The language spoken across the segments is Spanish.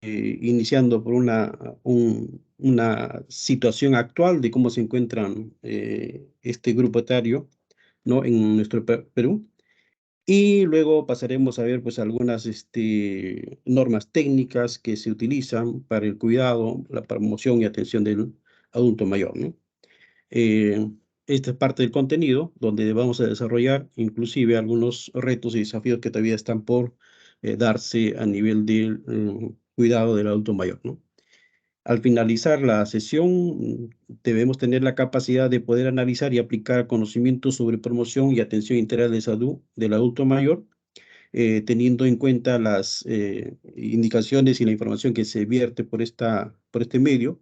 iniciando por una situación actual de cómo se encuentran este grupo etario, ¿no? En nuestro Perú. Y luego pasaremos a ver pues algunas normas técnicas que se utilizan para el cuidado, la promoción y atención del adulto mayor, ¿no? Eh, Esta es parte del contenido donde vamos a desarrollar inclusive algunos retos y desafíos que todavía están por darse a nivel del cuidado del adulto mayor, ¿no? Al finalizar la sesión, debemos tener la capacidad de poder analizar y aplicar conocimientos sobre promoción y atención integral de salud del adulto mayor, teniendo en cuenta las indicaciones y la información que se vierte por este medio,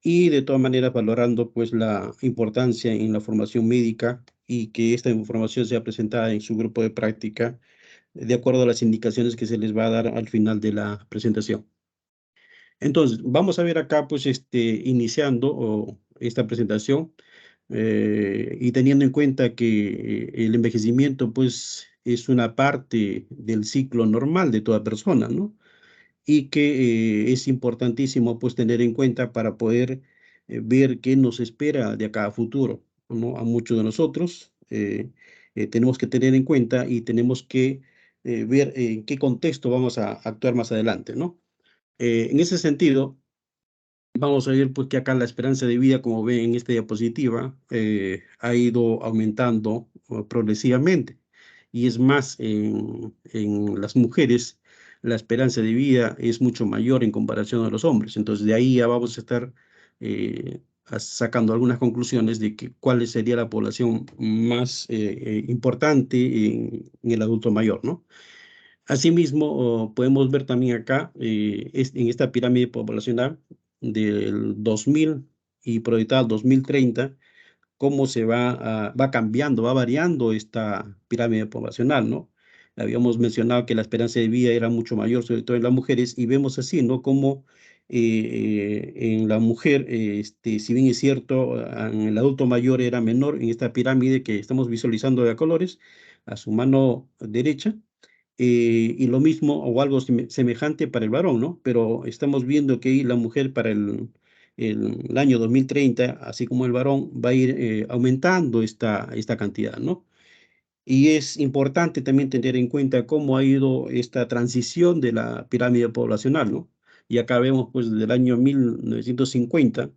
y de todas maneras valorando pues la importancia en la formación médica y que esta información sea presentada en su grupo de práctica de acuerdo a las indicaciones que se les va a dar al final de la presentación. Entonces, vamos a ver acá, pues, iniciando esta presentación y teniendo en cuenta que el envejecimiento, pues, es una parte del ciclo normal de toda persona, ¿no? Y que es importantísimo, pues, tener en cuenta para poder ver qué nos espera de acá a futuro, ¿no? A muchos de nosotros tenemos que tener en cuenta y tenemos que ver en qué contexto vamos a actuar más adelante, ¿no? En ese sentido, vamos a ver pues que acá la esperanza de vida, como ven en esta diapositiva, ha ido aumentando progresivamente. Y es más, en las mujeres la esperanza de vida es mucho mayor en comparación a los hombres. Entonces de ahí ya vamos a estar sacando algunas conclusiones de que cuál sería la población más importante en el adulto mayor, ¿no? Asimismo, podemos ver también acá, en esta pirámide poblacional del 2000 y proyectada al 2030, cómo va cambiando, va variando esta pirámide poblacional, ¿no? Habíamos mencionado que la esperanza de vida era mucho mayor, sobre todo en las mujeres, y vemos así, ¿no? Cómo en la mujer, si bien es cierto, en el adulto mayor era menor en esta pirámide que estamos visualizando de a colores, a su mano derecha, y lo mismo o algo semejante para el varón, ¿no? Pero estamos viendo que la mujer para el año 2030, así como el varón, va a ir aumentando esta cantidad, ¿no? Y es importante también tener en cuenta cómo ha ido esta transición de la pirámide poblacional, ¿no? Y acá vemos, pues, desde el año 1950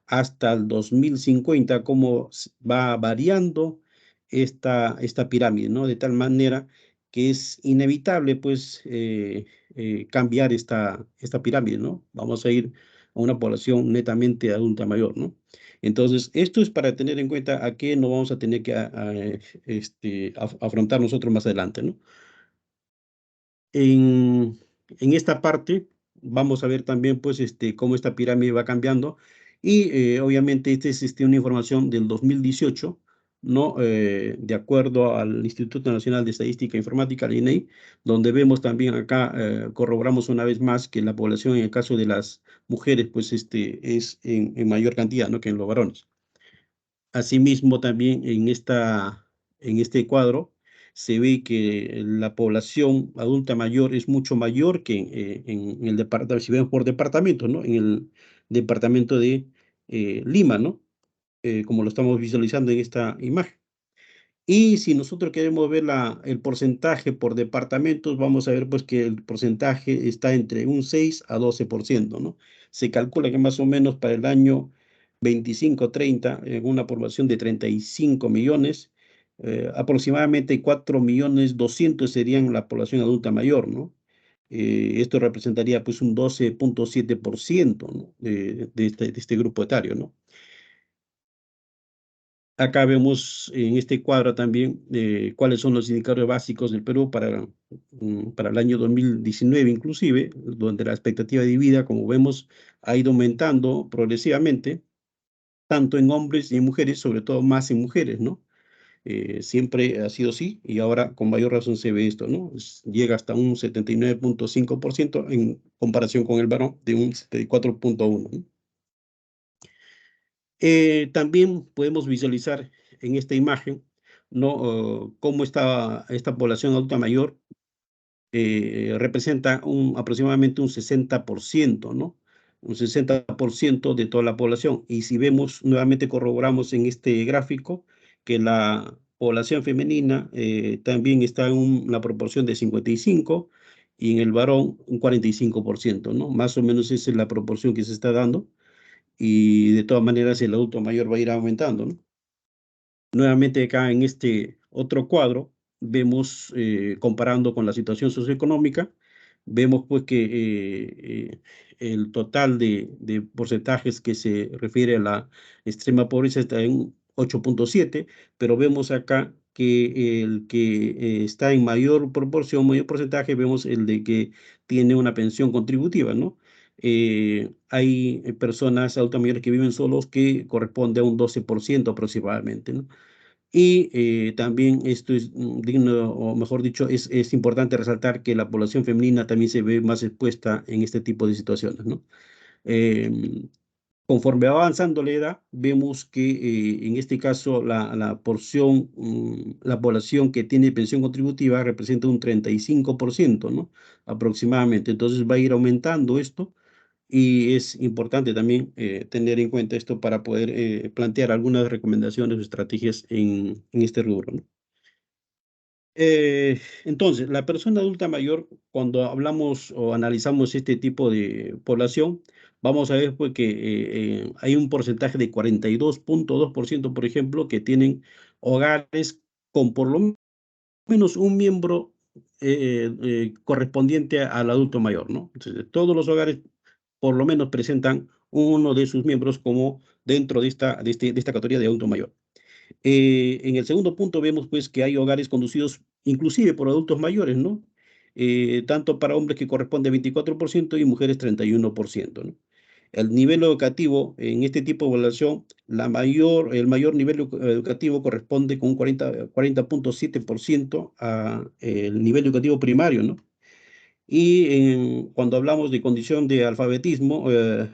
hasta el 2050, cómo va variando esta pirámide, ¿no? De tal manera que es inevitable, pues, cambiar esta pirámide, ¿no? Vamos a ir a una población netamente adulta mayor, ¿no? Entonces, esto es para tener en cuenta a qué no vamos a tener que afrontar nosotros más adelante, ¿no? En esta parte vamos a ver también, pues, cómo esta pirámide va cambiando y obviamente esta es una información del 2018, ¿no? De acuerdo al Instituto Nacional de Estadística e Informática, el INEI, donde vemos también acá, corroboramos una vez más que la población en el caso de las mujeres, pues, es en mayor cantidad, ¿no? Que en los varones. Asimismo, también en este cuadro se ve que la población adulta mayor es mucho mayor que en el departamento, si vemos por departamento, ¿no? En el departamento de Lima, ¿no? Como lo estamos visualizando en esta imagen. Y si nosotros queremos ver el porcentaje por departamentos, vamos a ver pues que el porcentaje está entre un 6 a 12%, ¿no? Se calcula que más o menos para el año 25-30, en una población de 35 millones, aproximadamente 4.200.000 serían la población adulta mayor, ¿no? Esto representaría pues un 12,7%, ¿no? De este grupo etario, ¿no? Acá vemos en este cuadro también cuáles son los indicadores básicos del Perú para el año 2019 inclusive, donde la expectativa de vida, como vemos, ha ido aumentando progresivamente, tanto en hombres y en mujeres, sobre todo más en mujeres, ¿no? Siempre ha sido así y ahora con mayor razón se ve esto, ¿no? Llega hasta un 79,5% en comparación con el varón de un 74,1%, ¿no? También podemos visualizar en esta imagen, ¿no? Cómo está esta población adulta mayor representa aproximadamente un 60%, ¿no? Un 60% de toda la población. Y si vemos, nuevamente corroboramos en este gráfico que la población femenina también está en la proporción de 55 y en el varón un 45%, ¿no? Más o menos esa es la proporción que se está dando y de todas maneras el adulto mayor va a ir aumentando, ¿no? Nuevamente acá en este otro cuadro vemos, comparando con la situación socioeconómica, vemos pues que el total de porcentajes que se refiere a la extrema pobreza está en 8,7, pero vemos acá que el que está en mayor proporción, mayor porcentaje, vemos el de que tiene una pensión contributiva, ¿no? Hay personas adultas mayores que viven solos que corresponde a un 12% aproximadamente, ¿no? Y también esto es digno, o mejor dicho, es importante resaltar que la población femenina también se ve más expuesta en este tipo de situaciones, ¿no? Em, Conforme va avanzando la edad, vemos que en este caso la porción, la población que tiene pensión contributiva representa un 35%, ¿no? Aproximadamente. Entonces va a ir aumentando esto y es importante también tener en cuenta esto para poder plantear algunas recomendaciones o estrategias en este rubro, ¿no? Entonces, la persona adulta mayor, cuando hablamos o analizamos este tipo de población, vamos a ver pues, que hay un porcentaje de 42,2%, por ejemplo, que tienen hogares con por lo menos un miembro correspondiente al adulto mayor, ¿no? Entonces, todos los hogares por lo menos presentan uno de sus miembros como dentro de esta categoría de adulto mayor. En el segundo punto vemos pues que hay hogares conducidos inclusive por adultos mayores, ¿no? Tanto para hombres que corresponde a 24% y mujeres 31%, ¿no? El nivel educativo en este tipo de población, el mayor nivel educativo corresponde con un 40,7% al nivel educativo primario, ¿no? Y cuando hablamos de condición de alfabetismo,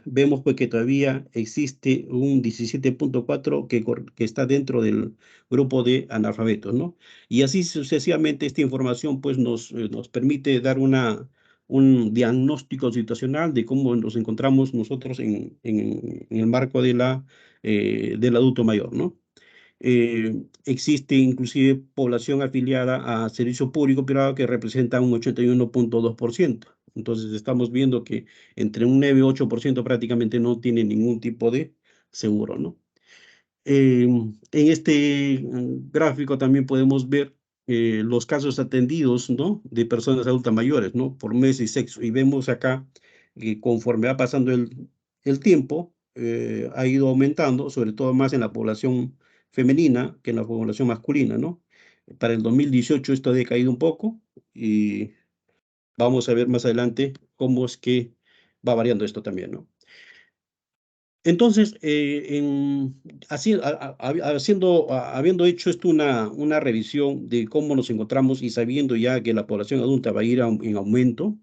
vemos pues que todavía existe un 17,4 que está dentro del grupo de analfabetos, ¿no? Y así sucesivamente esta información pues nos permite dar un diagnóstico situacional de cómo nos encontramos nosotros en el marco del adulto mayor, ¿no? Existe inclusive población afiliada a servicio público privado que representa un 81,2%. Entonces estamos viendo que entre un 9 y 8% prácticamente no tiene ningún tipo de seguro, ¿no? En este gráfico también podemos ver los casos atendidos, ¿no? De personas adultas mayores, ¿no? Por mes y sexo. Y vemos acá que conforme va pasando el tiempo, ha ido aumentando, sobre todo más en la población femenina que en la población masculina, ¿no? Para el 2018 esto ha decaído un poco y vamos a ver más adelante cómo es que va variando esto también, ¿no? Entonces, habiendo hecho esto una revisión de cómo nos encontramos y sabiendo ya que la población adulta va a ir en aumento,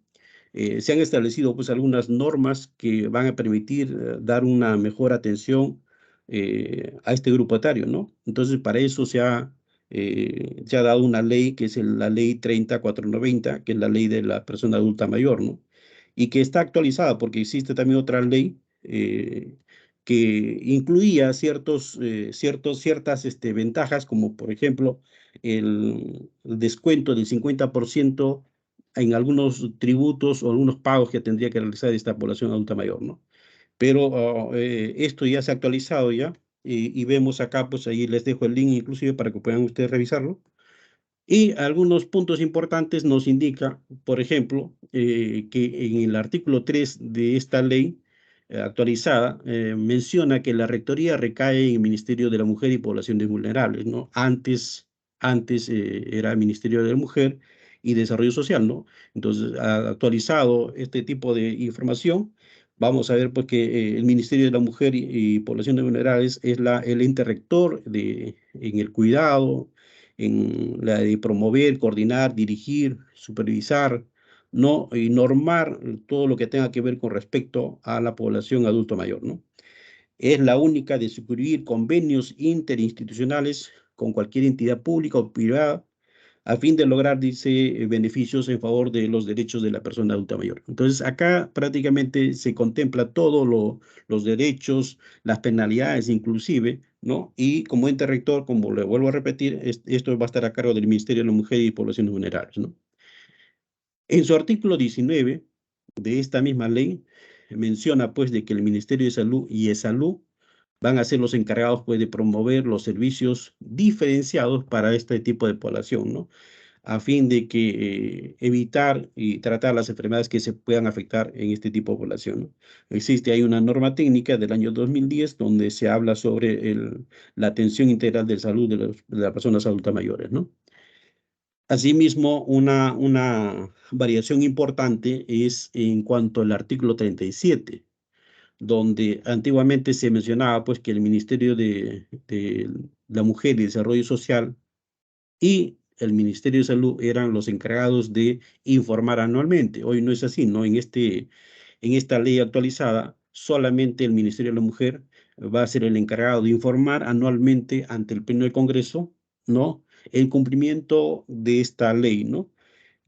se han establecido pues algunas normas que van a permitir dar una mejor atención a este grupo etario, ¿no? Entonces, para eso se ha dado una ley que es la ley 30490, que es la ley de la persona adulta mayor, ¿no? Y que está actualizada porque existe también otra ley que incluía ciertas ventajas, como por ejemplo el descuento del 50% en algunos tributos o algunos pagos que tendría que realizar esta población adulta mayor, ¿no? Pero esto ya se ha actualizado ya y vemos acá, pues ahí les dejo el link inclusive para que puedan ustedes revisarlo. Y algunos puntos importantes nos indica, por ejemplo, que en el artículo 3 de esta ley actualizada menciona que la rectoría recae en el Ministerio de la Mujer y Poblaciones Vulnerables, ¿no? Antes era el Ministerio de la Mujer y Desarrollo Social, ¿no? Entonces, ha actualizado este tipo de información. Vamos a ver pues que el Ministerio de la Mujer y Poblaciones Vulnerables es el ente rector en el cuidado, en la de promover, coordinar, dirigir, supervisar, ¿no? Y normar todo lo que tenga que ver con respecto a la población adulto mayor, ¿no? Es la única de suscribir convenios interinstitucionales con cualquier entidad pública o privada a fin de lograr, dice, beneficios en favor de los derechos de la persona adulta mayor. Entonces, acá prácticamente se contempla todos los derechos, las penalidades inclusive, ¿no? Y como ente rector, como le vuelvo a repetir, esto va a estar a cargo del Ministerio de la Mujer y Poblaciones Vulnerables, ¿no? En su artículo 19 de esta misma ley, menciona pues de que el Ministerio de Salud y ESalud van a ser los encargados pues de promover los servicios diferenciados para este tipo de población, ¿no? A fin de que evitar y tratar las enfermedades que se puedan afectar en este tipo de población, ¿no? Existe ahí una norma técnica del año 2010 donde se habla sobre la atención integral de salud de las personas adultas mayores, ¿no? Asimismo, una variación importante es en cuanto al artículo 37, donde antiguamente se mencionaba pues que el Ministerio de la Mujer y Desarrollo Social y el Ministerio de Salud eran los encargados de informar anualmente. Hoy no es así, ¿no? En esta ley actualizada, solamente el Ministerio de la Mujer va a ser el encargado de informar anualmente ante el Pleno del Congreso, ¿no? El cumplimiento de esta ley, ¿no?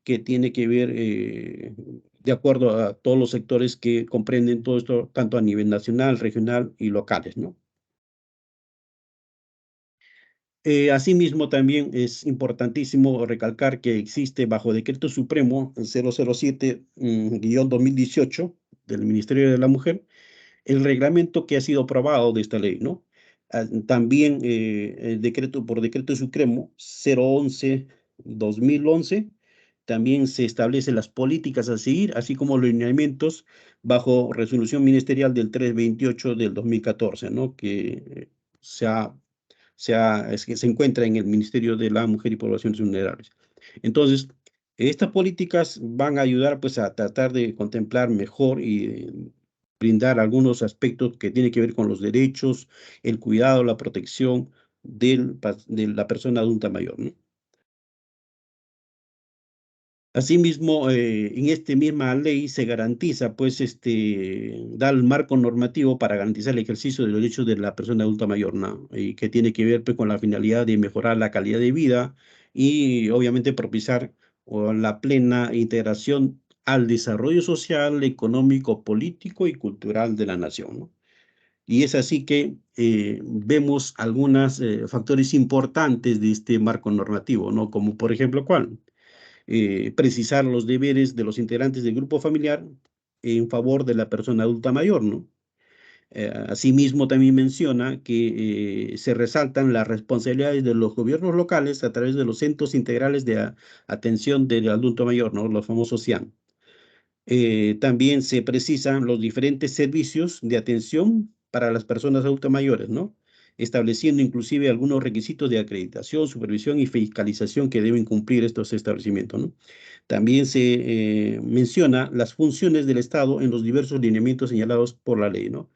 Que tiene que ver de acuerdo a todos los sectores que comprenden todo esto, tanto a nivel nacional, regional y locales, ¿no? Asimismo, también es importantísimo recalcar que existe bajo Decreto Supremo 007-2018 del Ministerio de la Mujer, el reglamento que ha sido aprobado de esta ley, ¿no? También el decreto por Decreto Supremo 011-2011, también se establecen las políticas a seguir, así como los lineamientos bajo resolución ministerial del 328 del 2014, ¿no? Que es que se encuentra en el Ministerio de la Mujer y Poblaciones Vulnerables. Entonces, estas políticas van a ayudar pues a tratar de contemplar mejor y brindar algunos aspectos que tienen que ver con los derechos, el cuidado, la protección de la persona adulta mayor, ¿no? Asimismo, en esta misma ley se garantiza, pues, da el marco normativo para garantizar el ejercicio de los derechos de la persona adulta mayor, ¿no? Y que tiene que ver, pues, con la finalidad de mejorar la calidad de vida y, obviamente, propiciar la plena integración al desarrollo social, económico, político y cultural de la nación, ¿no? Y es así que vemos algunos factores importantes de este marco normativo, ¿no? Como, por ejemplo, ¿cuál? Precisar los deberes de los integrantes del grupo familiar en favor de la persona adulta mayor, ¿no? Asimismo, también menciona que se resaltan las responsabilidades de los gobiernos locales a través de los centros integrales de atención del adulto mayor, ¿no? Los famosos CIAM. También se precisan los diferentes servicios de atención para las personas adultas mayores, ¿no? Estableciendo inclusive algunos requisitos de acreditación, supervisión y fiscalización que deben cumplir estos establecimientos, ¿no? También se menciona las funciones del Estado en los diversos lineamientos señalados por la ley, ¿no?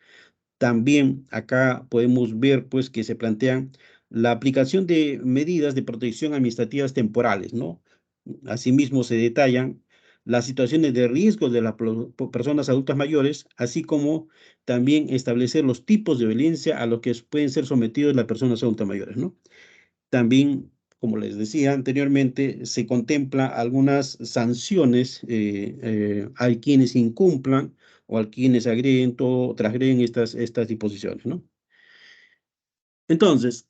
También acá podemos ver, pues, que se plantean la aplicación de medidas de protección administrativas temporales, ¿no? Asimismo, se detallan las situaciones de riesgo de las personas adultas mayores, así como también establecer los tipos de violencia a los que pueden ser sometidos las personas adultas mayores, ¿no? También, como les decía anteriormente, se contempla algunas sanciones a quienes incumplan o a quienes transgreden estas disposiciones, ¿no? Entonces,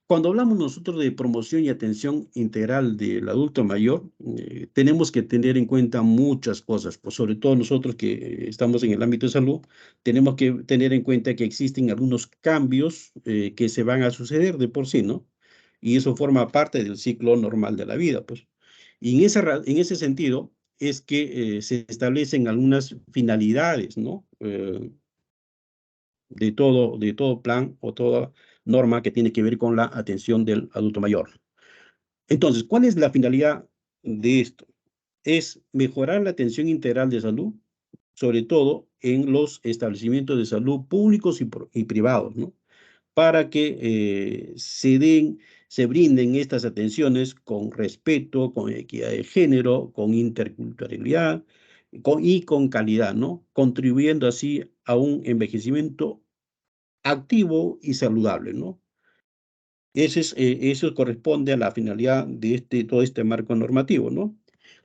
cuando hablamos nosotros de promoción y atención integral del adulto mayor, tenemos que tener en cuenta muchas cosas, pues sobre todo nosotros que estamos en el ámbito de salud, tenemos que tener en cuenta que existen algunos cambios que se van a suceder de por sí, ¿no? Y eso forma parte del ciclo normal de la vida, pues. Y en ese sentido es que se establecen algunas finalidades, ¿no? De todo plan o toda norma que tiene que ver con la atención del adulto mayor. Entonces, ¿cuál es la finalidad de esto? Es mejorar la atención integral de salud, sobre todo en los establecimientos de salud públicos y privados, ¿no? Para que se brinden estas atenciones con respeto, con equidad de género, con interculturalidad y con calidad, ¿no? Contribuyendo así a un envejecimiento activo y saludable, ¿no? Eso corresponde a la finalidad de todo este marco normativo, ¿no?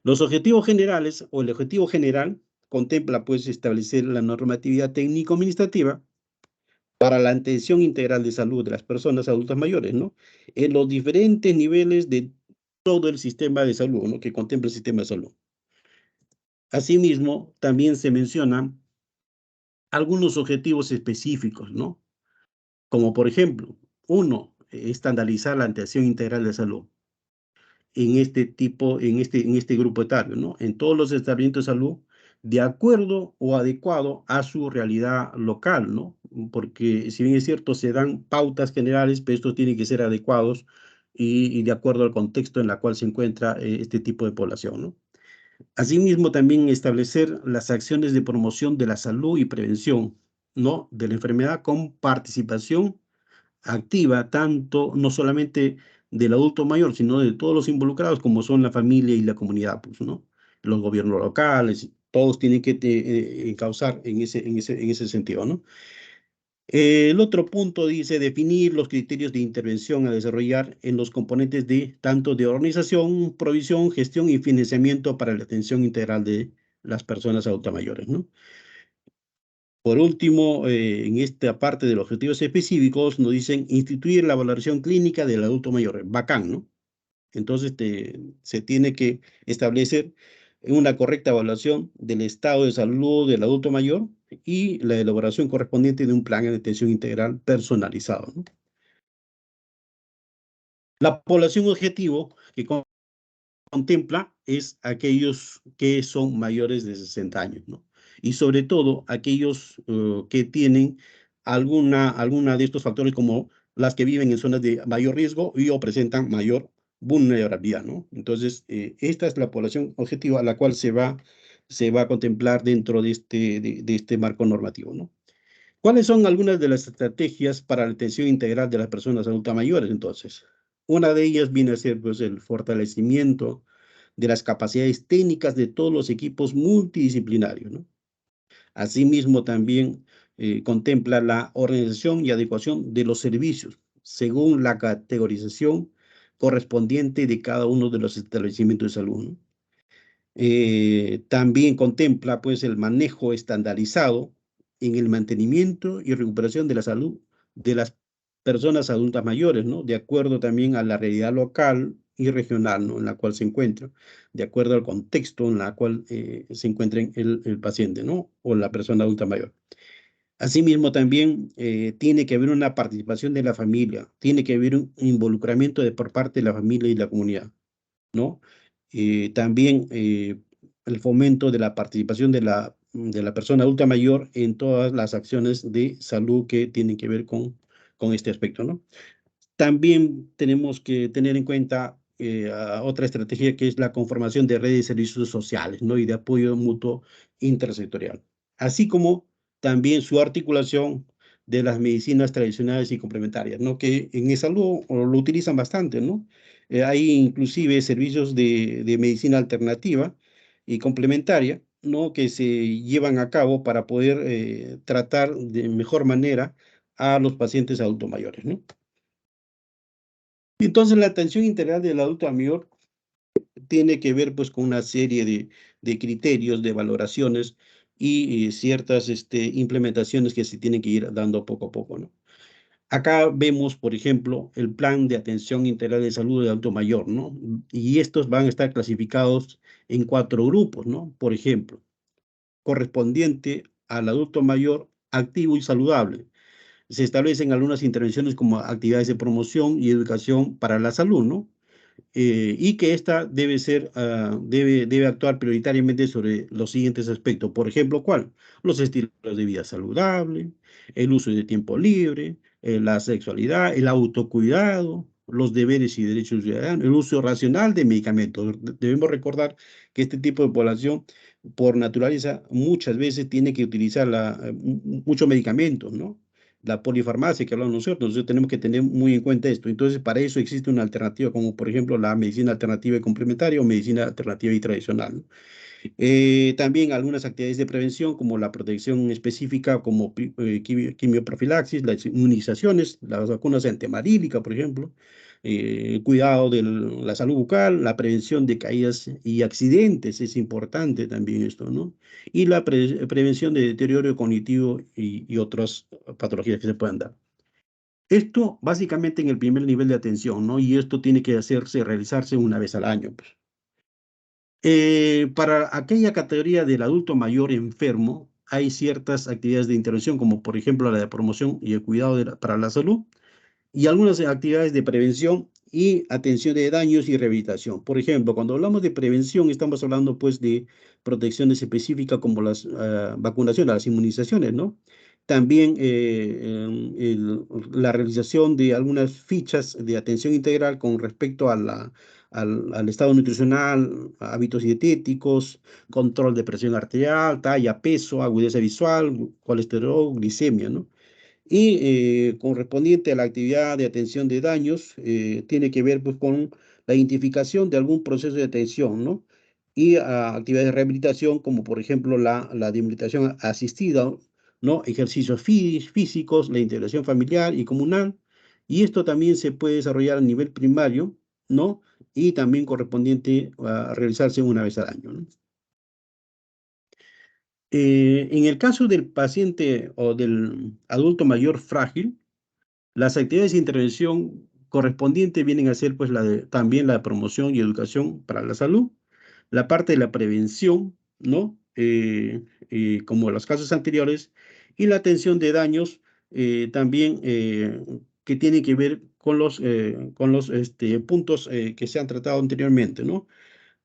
Los objetivos generales o el objetivo general contempla, pues, establecer la normatividad técnico-administrativa para la atención integral de salud de las personas adultas mayores, ¿no? En los diferentes niveles de todo el sistema de salud, ¿no? Que contempla el sistema de salud. Asimismo, también se mencionan algunos objetivos específicos, ¿no? Como por ejemplo, uno, estandarizar la atención integral de salud en este tipo, en este grupo etario, ¿no? En todos los establecimientos de salud, de acuerdo o adecuado a su realidad local, ¿no? Porque si bien es cierto, se dan pautas generales, pero estos tienen que ser adecuados y de acuerdo al contexto en el cual se encuentra este tipo de población, ¿no? Asimismo, también establecer las acciones de promoción de la salud y prevención, ¿no? De la enfermedad con participación activa, tanto no solamente del adulto mayor, sino de todos los involucrados, como son la familia y la comunidad, pues, ¿no? Los gobiernos locales, todos tienen que encauzar en ese sentido, ¿no? El otro punto dice definir los criterios de intervención a desarrollar en los componentes de tanto de organización, provisión, gestión y financiamiento para la atención integral de las personas adultas mayores, ¿no? Por último, en esta parte de los objetivos específicos, nos dicen instituir la valoración clínica del adulto mayor. Bacán, ¿no? Entonces, se tiene que establecer una correcta evaluación del estado de salud del adulto mayor y la elaboración correspondiente de un plan de atención integral personalizado, ¿no? La población objetivo que contempla es aquellos que son mayores de 60 años, ¿no? Y sobre todo aquellos que tienen alguna de estos factores como las que viven en zonas de mayor riesgo y o presentan mayor vulnerabilidad, ¿no? Entonces, esta es la población objetiva a la cual se va a contemplar dentro de este marco normativo, ¿no? ¿Cuáles son algunas de las estrategias para la atención integral de las personas adultas mayores, entonces? Una de ellas viene a ser, pues, el fortalecimiento de las capacidades técnicas de todos los equipos multidisciplinarios, ¿no? Asimismo, también contempla la organización y adecuación de los servicios según la categorización correspondiente de cada uno de los establecimientos de salud, ¿no? También contempla, pues, el manejo estandarizado en el mantenimiento y recuperación de la salud de las personas adultas mayores, ¿no? De acuerdo también a la realidad local y regional, ¿no? En la cual se encuentra, de acuerdo al contexto en la cual se encuentra el paciente, ¿no? O la persona adulta mayor. Asimismo, también tiene que haber una participación de la familia, tiene que haber un involucramiento por parte de la familia y la comunidad, ¿no? También el fomento de la participación de la persona adulta mayor en todas las acciones de salud que tienen que ver con este aspecto, ¿no? También tenemos que tener en cuenta otra estrategia que es la conformación de redes de servicios sociales, ¿no? Y de apoyo mutuo intersectorial, así como también su articulación de las medicinas tradicionales y complementarias, ¿no? Que en salud lo utilizan bastante, ¿no? Hay inclusive servicios de medicina alternativa y complementaria, ¿no? Que se llevan a cabo para poder tratar de mejor manera a los pacientes adultos mayores, ¿no? Entonces, la atención integral del adulto mayor tiene que ver, pues, con una serie de criterios, de valoraciones y ciertas implementaciones que se tienen que ir dando poco a poco, ¿no? Acá vemos, por ejemplo, el plan de atención integral de salud del adulto mayor, ¿no? Y estos van a estar clasificados en 4 grupos, ¿no? Por ejemplo, correspondiente al adulto mayor activo y saludable. Se establecen algunas intervenciones como actividades de promoción y educación para la salud, ¿no? Y que esta debe ser, debe actuar prioritariamente sobre los siguientes aspectos. Por ejemplo, ¿cuál? Los estilos de vida saludable, el uso de tiempo libre, la sexualidad, el autocuidado, los deberes y derechos ciudadanos, el uso racional de medicamentos. Debemos recordar que este tipo de población, por naturaleza, muchas veces tiene que utilizar muchos medicamentos, ¿no? la polifarmacia que hablamos nosotros. Entonces tenemos que tener muy en cuenta esto. Entonces, para eso existe una alternativa, como por ejemplo la medicina alternativa y complementaria o medicina alternativa y tradicional, ¿no? También algunas actividades de prevención, como la protección específica, como quimioprofilaxis, las inmunizaciones, las vacunas antihemorítica, por ejemplo, el cuidado de la salud bucal, la prevención de caídas y accidentes, es importante también esto, ¿no? Y la prevención de deterioro cognitivo y otras patologías que se puedan dar. Esto básicamente en el primer nivel de atención, ¿no? Y esto tiene que hacerse, realizarse una vez al año, pues. Para aquella categoría del adulto mayor enfermo, hay ciertas actividades de intervención, como por ejemplo la de promoción y el cuidado para la salud, y algunas actividades de prevención y atención de daños y rehabilitación. Por ejemplo, cuando hablamos de prevención, estamos hablando pues de protecciones específicas como las vacunaciones, las inmunizaciones, ¿no? También la realización de algunas fichas de atención integral con respecto a al estado nutricional, hábitos dietéticos, control de presión arterial, talla, peso, agudeza visual, colesterol, glicemia, ¿no? Y correspondiente a la actividad de atención de daños, tiene que ver pues, con la identificación de algún proceso de atención, ¿no? Y actividades de rehabilitación, como por ejemplo la rehabilitación asistida, ¿no? Ejercicios físicos, la integración familiar y comunal. Y esto también se puede desarrollar a nivel primario, ¿no? Y también correspondiente a realizarse una vez al año, ¿no? En el caso del paciente o del adulto mayor frágil, las actividades de intervención correspondientes vienen a ser pues también la promoción y educación para la salud, la parte de la prevención, ¿no? Como los casos anteriores, y la atención de daños también que tiene que ver con los puntos que se han tratado anteriormente, ¿no?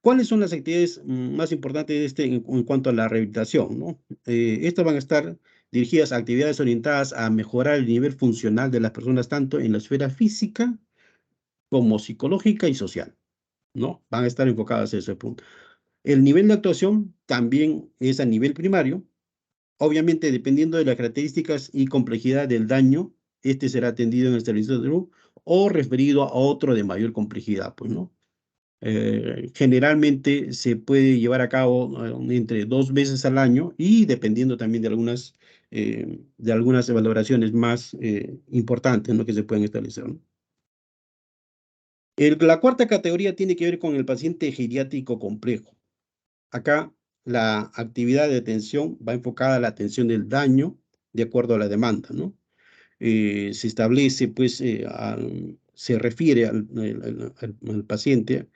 ¿Cuáles son las actividades más importantes de en cuanto a la rehabilitación, ¿no? Estas van a estar dirigidas a actividades orientadas a mejorar el nivel funcional de las personas, tanto en la esfera física como psicológica y social, ¿no? Van a estar enfocadas a ese punto. El nivel de actuación también es a nivel primario. Obviamente, dependiendo de las características y complejidad del daño, este será atendido en el servicio de salud o referido a otro de mayor complejidad, pues, ¿no? Generalmente se puede llevar a cabo entre 2 veces al año y dependiendo también de algunas valoraciones más importantes, ¿no? Que se pueden establecer, ¿no? La cuarta categoría tiene que ver con el paciente geriátrico complejo. Acá la actividad de atención va enfocada a la atención del daño de acuerdo a la demanda, ¿no? Se establece, pues, se refiere al paciente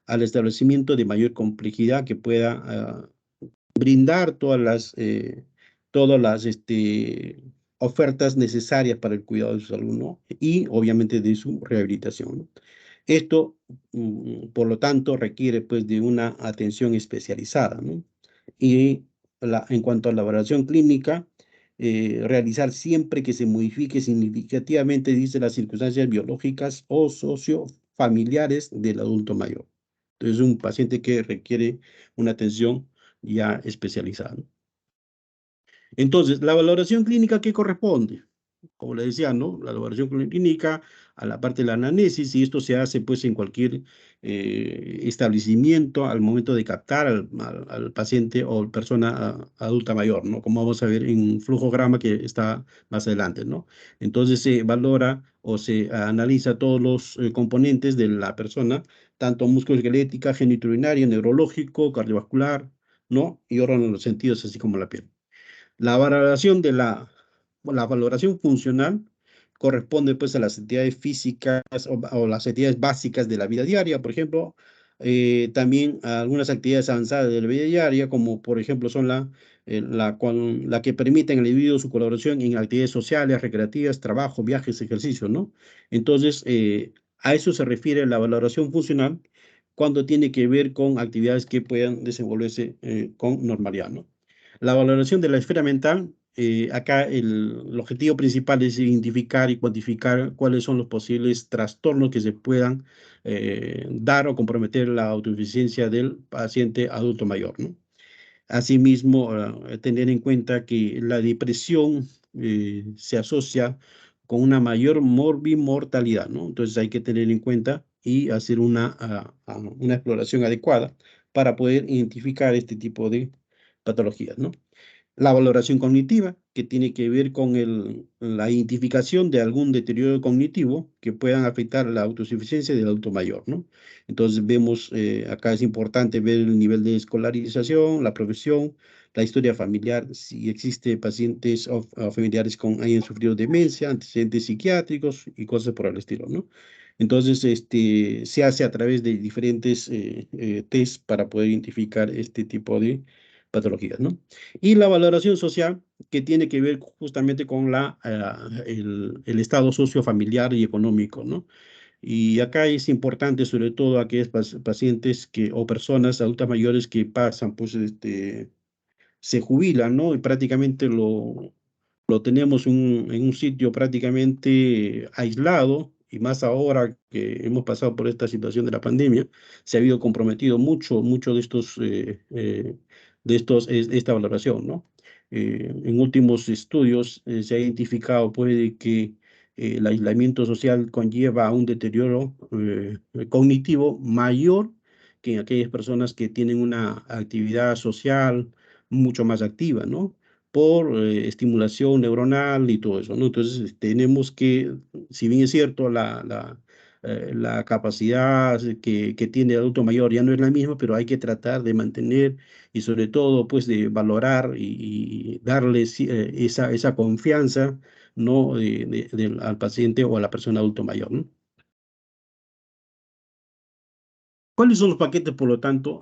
al establecimiento de mayor complejidad que pueda brindar todas las ofertas necesarias para el cuidado de su salud, ¿no? Y obviamente de su rehabilitación, ¿no? Esto, por lo tanto, requiere pues de una atención especializada, ¿no? Y en cuanto a la evaluación clínica, realizar siempre que se modifique significativamente, dice, las circunstancias biológicas o sociofamiliares del adulto mayor. Entonces, un paciente que requiere una atención ya especializada, ¿no? Entonces, la valoración clínica, ¿qué corresponde? Como le decía, ¿no? La valoración clínica a la parte de la anamnesis, y esto se hace pues en cualquier establecimiento al momento de captar al paciente o persona adulta mayor, ¿no? Como vamos a ver en un flujograma que está más adelante, ¿no? Entonces se valora o se analiza todos los componentes de la persona, tanto musculoesquelética, genitourinaria, neurológico, cardiovascular, ¿no? Y órganos de los sentidos, así como la piel. La valoración la valoración funcional corresponde pues a las actividades físicas o las actividades básicas de la vida diaria, por ejemplo, también a algunas actividades avanzadas de la vida diaria, como por ejemplo son la que permiten al individuo su colaboración en actividades sociales, recreativas, trabajo, viajes, ejercicios, ¿no? Entonces, a eso se refiere la valoración funcional cuando tiene que ver con actividades que puedan desenvolverse con normalidad, ¿no? La valoración de la esfera mental, acá el objetivo principal es identificar y cuantificar cuáles son los posibles trastornos que se puedan dar o comprometer la autosuficiencia del paciente adulto mayor, ¿no? Asimismo, tener en cuenta que la depresión se asocia con una mayor morbimortalidad, ¿no? Entonces hay que tener en cuenta y hacer una exploración adecuada para poder identificar este tipo de patologías, ¿no? La valoración cognitiva, que tiene que ver con la identificación de algún deterioro cognitivo que puedan afectar la autosuficiencia del adulto mayor, ¿no? Entonces vemos, acá es importante ver el nivel de escolarización, la profesión, la historia familiar, si existe pacientes o familiares con hayan sufrido demencia, antecedentes psiquiátricos y cosas por el estilo, ¿no? Entonces, se hace a través de diferentes test para poder identificar este tipo de patologías, ¿no? Y la valoración social, que tiene que ver justamente con el estado sociofamiliar y económico, ¿no? Y acá es importante, sobre todo, aquellos pacientes o personas adultas mayores que pasan, pues, se jubilan, ¿no? Y prácticamente lo tenemos en un sitio prácticamente aislado, y más ahora que hemos pasado por esta situación de la pandemia, se ha habido comprometido mucho esta valoración, ¿no? En últimos estudios se ha identificado, pues, que el aislamiento social conlleva a un deterioro cognitivo mayor que en aquellas personas que tienen una actividad social mucho más activa, ¿no? Por estimulación neuronal y todo eso, ¿no? Entonces, tenemos que, si bien es cierto, la capacidad que tiene el adulto mayor ya no es la misma, pero hay que tratar de mantener y sobre todo, pues, de valorar y darle esa confianza, ¿no? Al paciente o a la persona adulto mayor, ¿no? ¿Cuáles son los paquetes, por lo tanto,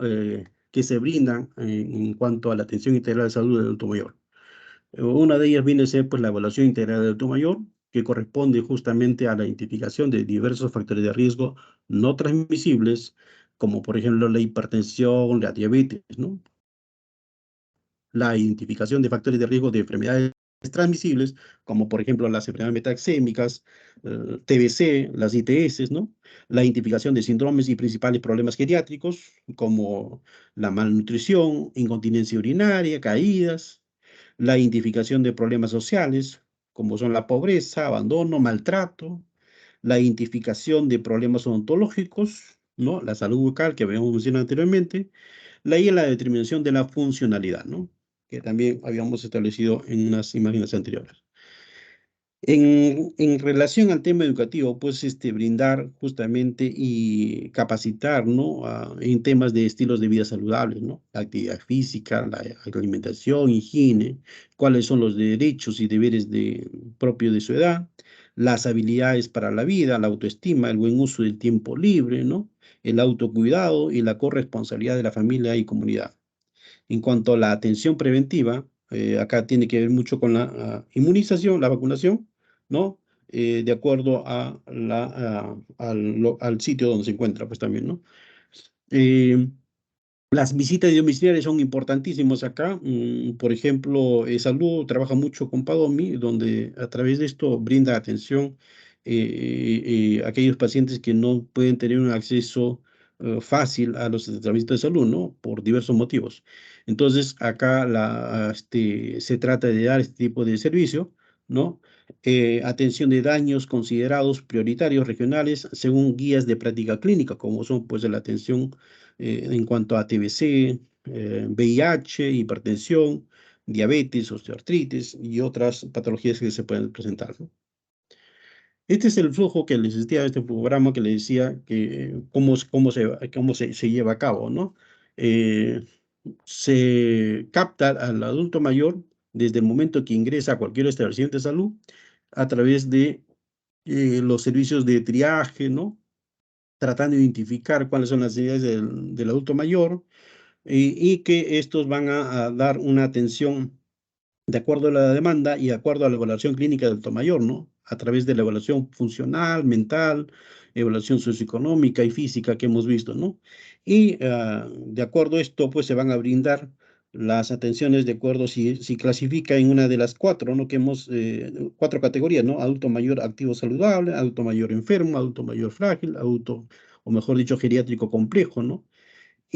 que se brindan en cuanto a la atención integral de salud del adulto mayor? Una de ellas viene a ser, pues, la evaluación integral del adulto mayor, que corresponde justamente a la identificación de diversos factores de riesgo no transmisibles, como por ejemplo la hipertensión, la diabetes, ¿no? La identificación de factores de riesgo de enfermedades transmisibles, como por ejemplo las enfermedades metaxémicas, TBC, las ITS, ¿no? La identificación de síndromes y principales problemas geriátricos, como la malnutrición, incontinencia urinaria, caídas, la identificación de problemas sociales, como son la pobreza, abandono, maltrato, la identificación de problemas odontológicos, ¿no? La salud bucal que habíamos mencionado anteriormente, y la determinación de la funcionalidad, ¿no? Que también habíamos establecido en unas imágenes anteriores. En relación al tema educativo, pues, brindar justamente y capacitar, ¿no? En temas de estilos de vida saludables, ¿no? La actividad física, la alimentación, higiene, cuáles son los derechos y deberes propios de su edad, las habilidades para la vida, la autoestima, el buen uso del tiempo libre, ¿no? El autocuidado y la corresponsabilidad de la familia y comunidad. En cuanto a la atención preventiva, acá tiene que ver mucho con la inmunización, la vacunación, ¿no? De acuerdo al sitio donde se encuentra, pues también, ¿no? Eh, las visitas domiciliarias son importantísimas acá. Por ejemplo, Salud trabaja mucho con Padomi, donde a través de esto brinda atención a aquellos pacientes que no pueden tener un acceso fácil a los tratamientos de salud, ¿no? Por diversos motivos. Entonces, acá se trata de dar este tipo de servicio, ¿no? Atención de daños considerados prioritarios regionales según guías de práctica clínica, como son, pues, la atención en cuanto a TBC, VIH, hipertensión, diabetes, osteoartritis y otras patologías que se pueden presentar, ¿no? Este es el flujo que les decía, este programa que les decía que cómo se lleva a cabo, ¿no? Eh, Se capta al adulto mayor desde el momento que ingresa a cualquier establecimiento de salud a través de los servicios de triaje, ¿no? Tratando de identificar cuáles son las necesidades del adulto mayor, y que estos van a dar una atención de acuerdo a la demanda y de acuerdo a la evaluación clínica del adulto mayor, ¿no? A través de la evaluación funcional, mental, evaluación socioeconómica y física que hemos visto, ¿no? Y de acuerdo a esto, pues, se van a brindar las atenciones de acuerdo si clasifica en una de las cuatro, ¿no? Que hemos, cuatro categorías, ¿no? Adulto mayor activo saludable, adulto mayor enfermo, adulto mayor frágil, o mejor dicho, geriátrico complejo, ¿no?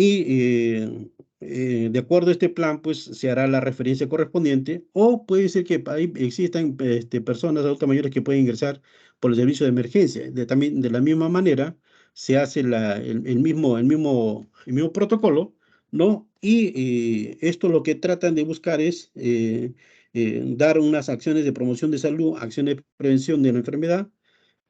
y de acuerdo a este plan, pues se hará la referencia correspondiente, o puede ser que ahí existan personas adultas mayores que pueden ingresar por el servicio de emergencia. También, de la misma manera, se hace el mismo protocolo, ¿no? Y esto lo que tratan de buscar es dar unas acciones de promoción de salud, acciones de prevención de la enfermedad,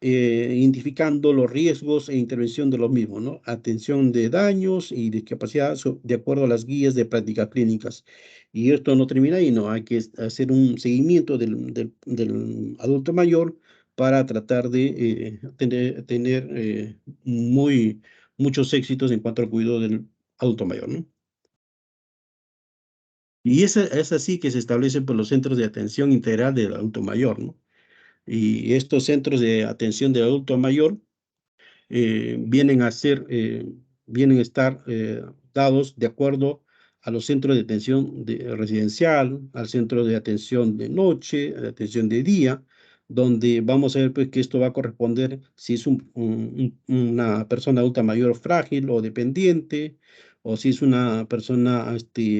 identificando los riesgos e intervención de los mismos, ¿no? Atención de daños y discapacidad de acuerdo a las guías de prácticas clínicas. Y esto no termina ahí, ¿no? Hay que hacer un seguimiento del adulto mayor para tratar de tener muchos éxitos en cuanto al cuidado del adulto mayor, ¿no? Y es así que se establecen por los centros de atención integral del adulto mayor, ¿no? Y estos centros de atención del adulto mayor vienen a estar dados de acuerdo a los centros de atención residencial, al centro de atención de noche, de atención de día, donde vamos a ver pues que esto va a corresponder si es una persona adulta mayor frágil o dependiente, o si es una persona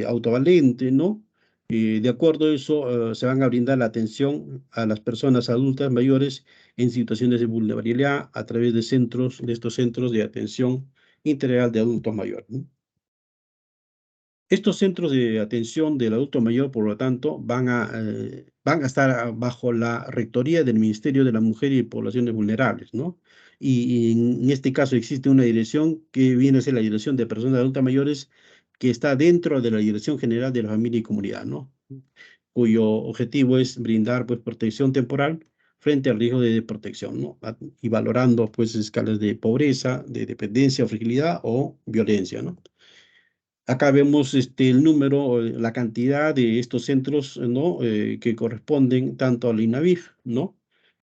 autovalente, ¿no? De acuerdo a eso, se van a brindar la atención a las personas adultas mayores en situaciones de vulnerabilidad a través de estos centros de atención integral de adultos mayores, ¿no? Estos centros de atención del adulto mayor, por lo tanto, van a estar bajo la rectoría del Ministerio de la Mujer y Poblaciones Vulnerables, ¿no? Y en este caso existe una dirección que viene a ser la Dirección de Personas Adultas Mayores, que está dentro de la Dirección General de la Familia y Comunidad, ¿no? Cuyo objetivo es brindar pues protección temporal frente al riesgo de protección, ¿no? Y valorando pues escalas de pobreza, de dependencia, fragilidad o violencia, ¿no? Acá vemos el número, la cantidad de estos centros, ¿no? Que corresponden tanto al INAVIF, ¿no?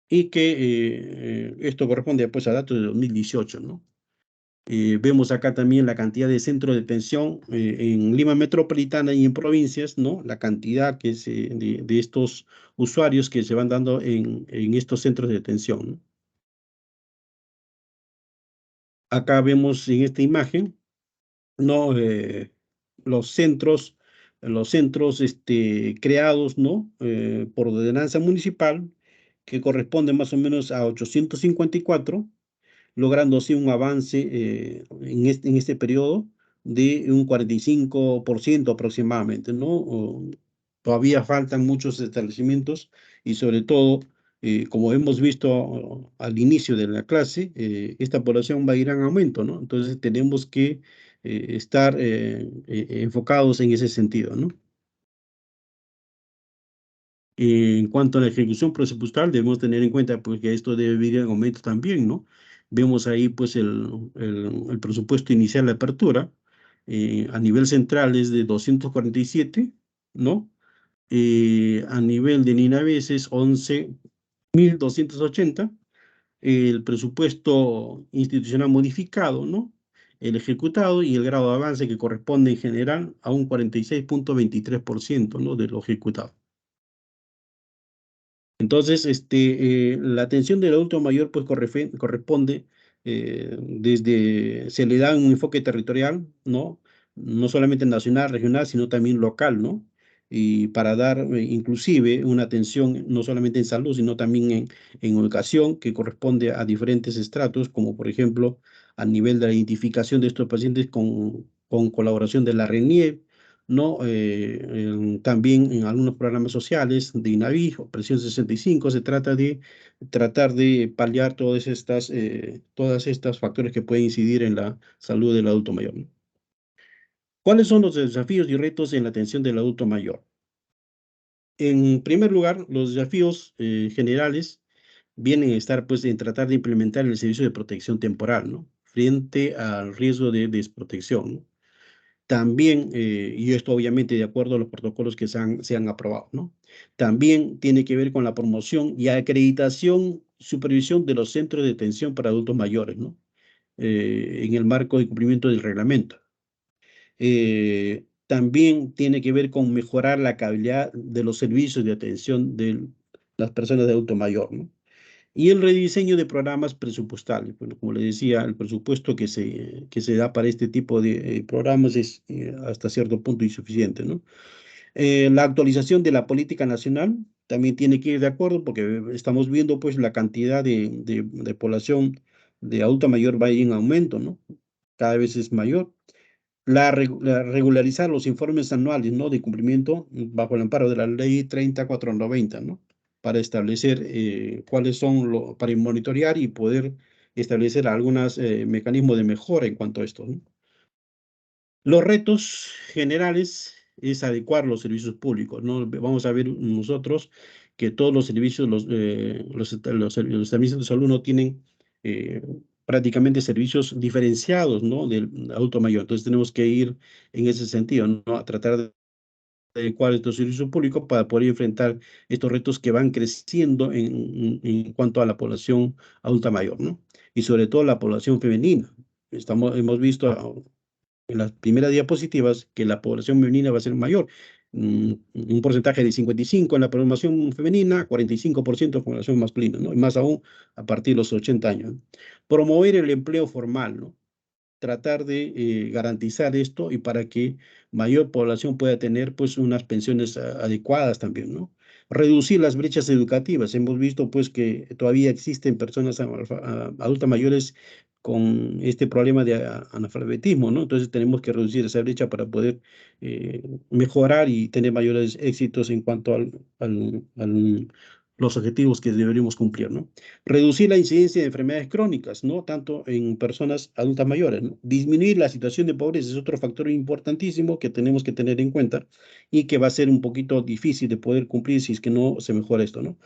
Y que esto corresponde pues a datos de 2018, ¿no? Vemos acá también la cantidad de centros de detención en Lima Metropolitana y en provincias, ¿no? La cantidad de estos usuarios que se van dando en estos centros de detención, ¿no? Acá vemos en esta imagen, ¿no? Los centros creados, ¿no? Por ordenanza municipal, que corresponden más o menos a 854, logrando así un avance en este periodo de un 45% aproximadamente, ¿no? Todavía faltan muchos establecimientos y sobre todo, como hemos visto al inicio de la clase, esta población va a ir en aumento, ¿no? Entonces tenemos que estar enfocados en ese sentido, ¿no? En cuanto a la ejecución presupuestal, debemos tener en cuenta pues, que esto debe ir en aumento también, ¿no? Vemos ahí pues el presupuesto inicial de apertura a nivel central es de 247, ¿no? A nivel de Ninaves es 11.280. El presupuesto institucional modificado, ¿no? El ejecutado y el grado de avance que corresponde en general a un 46,23%, ¿no? De lo ejecutado. Entonces, la atención del adulto mayor pues corresponde se le da un enfoque territorial, ¿no? No solamente nacional, regional, sino también local, ¿no? Y para dar inclusive una atención no solamente en salud, sino también en educación, que corresponde a diferentes estratos, como por ejemplo a nivel de la identificación de estos pacientes con colaboración de la RENIEV, ¿no? También en algunos programas sociales de INAVI o Presión 65 se trata de tratar de paliar todas estas factores que pueden incidir en la salud del adulto mayor, ¿no? ¿Cuáles son los desafíos y retos en la atención del adulto mayor? En primer lugar, los desafíos generales vienen a estar pues en tratar de implementar el servicio de protección temporal, ¿no? Frente al riesgo de desprotección, ¿no? También, y esto obviamente de acuerdo a los protocolos que se han aprobado, ¿no? También tiene que ver con la promoción y acreditación, supervisión de los centros de detención para adultos mayores, ¿no? En el marco de cumplimiento del reglamento. También tiene que ver con mejorar la calidad de los servicios de atención de las personas de adulto mayor, ¿no? Y el rediseño de programas presupuestales. Bueno, como le decía, el presupuesto que se da para este tipo de programas es hasta cierto punto insuficiente, ¿no? La actualización de la política nacional también tiene que ir de acuerdo porque estamos viendo pues la cantidad de población de adulta mayor va a ir en aumento, ¿no? Cada vez es mayor. Regularizar los informes anuales, ¿no? De cumplimiento bajo el amparo de la ley 30490, ¿no? Para establecer cuáles son, para monitorear y poder establecer algunos mecanismos de mejora en cuanto a esto, ¿no? Los retos generales es adecuar los servicios públicos, ¿no? Vamos a ver nosotros que todos los servicios, los establecimientos de salud no tienen eh, prácticamente servicios diferenciados, ¿no? Del adulto mayor. Entonces tenemos que ir en ese sentido, ¿no? A tratar de adecuar estos servicios públicos para poder enfrentar estos retos que van creciendo en cuanto a la población adulta mayor, ¿no? Y sobre todo la población femenina. Hemos visto en las primeras diapositivas que la población femenina va a ser mayor. Un porcentaje de 55 en la población femenina, 45% en la población masculina, ¿no? Y más aún a partir de los 80 años, ¿no? Promover el empleo formal, ¿no? Tratar de garantizar esto y para que mayor población pueda tener pues unas pensiones adecuadas también, ¿no? Reducir las brechas educativas. Hemos visto pues que todavía existen personas adultas mayores con este problema de analfabetismo, ¿no? Entonces tenemos que reducir esa brecha para poder mejorar y tener mayores éxitos en cuanto los objetivos que deberíamos cumplir, ¿no? Reducir la incidencia de enfermedades crónicas, ¿no? Tanto en personas adultas mayores, ¿no? Disminuir la situación de pobreza es otro factor importantísimo que tenemos que tener en cuenta y que va a ser un poquito difícil de poder cumplir si es que no se mejora esto, ¿no?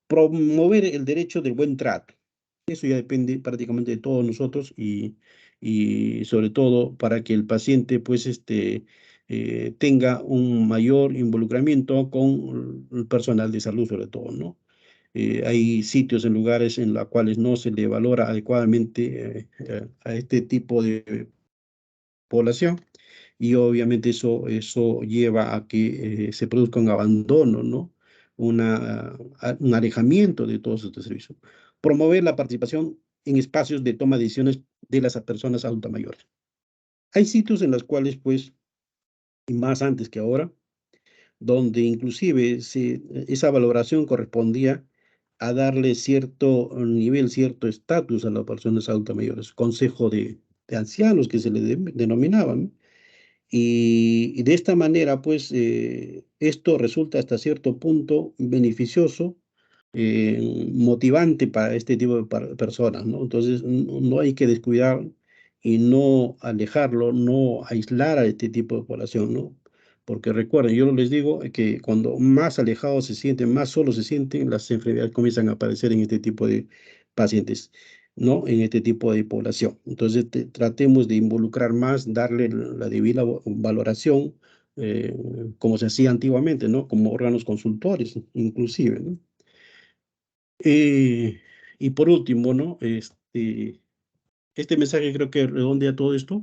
Promover el derecho del buen trato. Eso ya depende prácticamente de todos nosotros y sobre todo para que el paciente pues tenga un mayor involucramiento con el personal de salud sobre todo, ¿no? Hay sitios en lugares en los cuales no se le valora adecuadamente a este tipo de población y obviamente eso lleva a que se produzca un abandono, ¿no? Un alejamiento de todos estos servicios. Promover la participación en espacios de toma de decisiones de las personas adultas mayores. Hay sitios en los cuales, pues, y más antes que ahora, donde inclusive esa valoración correspondía a darle cierto nivel, cierto estatus a las personas adultas mayores, consejo de ancianos que se le denominaban, ¿no? Y de esta manera, pues, esto resulta hasta cierto punto beneficioso, motivante para este tipo de personas, ¿no? Entonces, no hay que descuidar y no alejarlo, no aislar a este tipo de población, ¿no? Porque recuerden, yo les digo que cuando más alejados se sienten, más solos se sienten, las enfermedades comienzan a aparecer en este tipo de pacientes, ¿no? En este tipo de población. Entonces, tratemos de involucrar más, darle la debida valoración, eh, como se hacía antiguamente, ¿no? Como órganos consultores, inclusive, ¿no? Eh, y por último, ¿no? Este mensaje creo que redondea todo esto.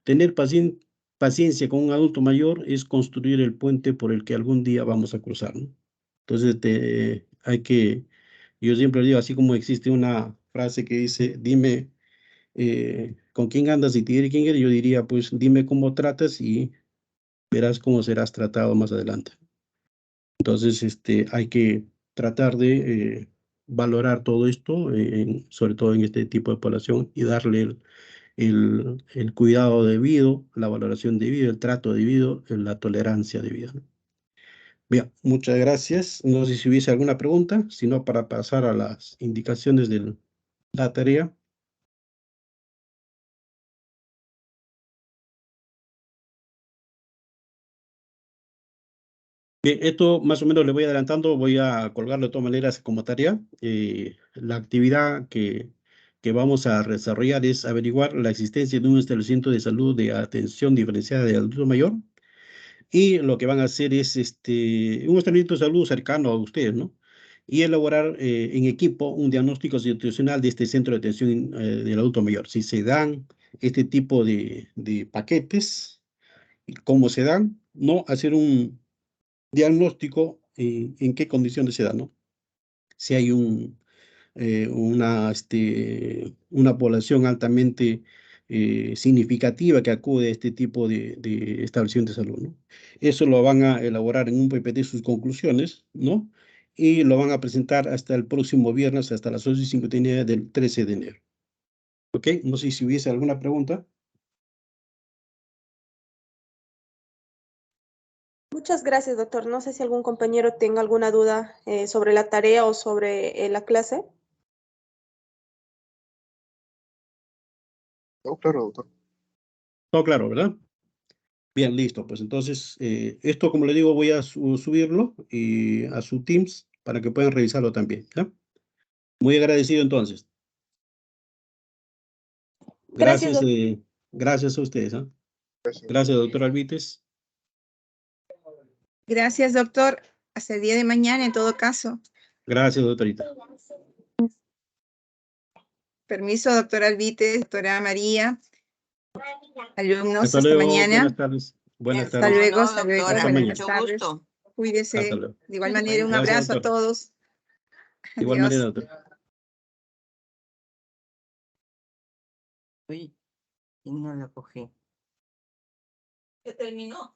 Tener paciencia con un adulto mayor es construir el puente por el que algún día vamos a cruzar, ¿no? Entonces, yo siempre digo, así como existe una frase que dice, dime con quién andas y te diré quién eres, yo diría, pues dime cómo tratas y verás cómo serás tratado más adelante. Entonces, hay que tratar de valorar todo esto, sobre todo en este tipo de población, y darle el cuidado debido, la valoración debida, el trato debido, la tolerancia debida, ¿no? Bien, muchas gracias. No sé si hubiese alguna pregunta, sino para pasar a las indicaciones de la tarea. Bien, esto más o menos le voy adelantando, voy a colgarlo de todas maneras como tarea. La actividad que vamos a desarrollar es averiguar la existencia de un establecimiento de salud de atención diferenciada de adulto mayor y lo que van a hacer es un establecimiento de salud cercano a ustedes, ¿no? Y elaborar en equipo un diagnóstico institucional de este centro de atención del adulto mayor. Si se dan este tipo de paquetes, y cómo se dan, no hacer un diagnóstico en qué condiciones se da, ¿no? Si hay una población altamente significativa que acude a este tipo de establecimientos de salud, ¿no? Eso lo van a elaborar en un PPT sus conclusiones, ¿no? Y lo van a presentar hasta el próximo viernes, hasta las 11:59 del 13 de enero. ¿Ok? No sé si hubiese alguna pregunta. Muchas gracias, doctor. No sé si algún compañero tenga alguna duda sobre la tarea o sobre la clase. No, claro, doctor. Todo claro, ¿verdad? Bien, listo. Pues entonces, esto, como le digo, voy a subirlo a su Teams para que puedan revisarlo también, ¿ya? Muy agradecido entonces. Gracias, Gracias, doctor. gracias a ustedes, ¿ah? Gracias. Gracias, doctor Alvites. Gracias, doctor. Hasta el día de mañana, en todo caso. Gracias, doctorita. Permiso, doctora Alvite, doctora María, alumnos, Hasta hasta luego. mañana. Buenas tardes. Buenas Hasta tardes. luego, No, hasta luego. doctora, Hasta mañana. Buenas mucho tardes. gusto. Cuídese. Hasta luego. De igual manera, un Gracias, abrazo a doctor. todos. De igual manera, Adiós. doctor. Uy, y no la cogí. ¿Ya terminó?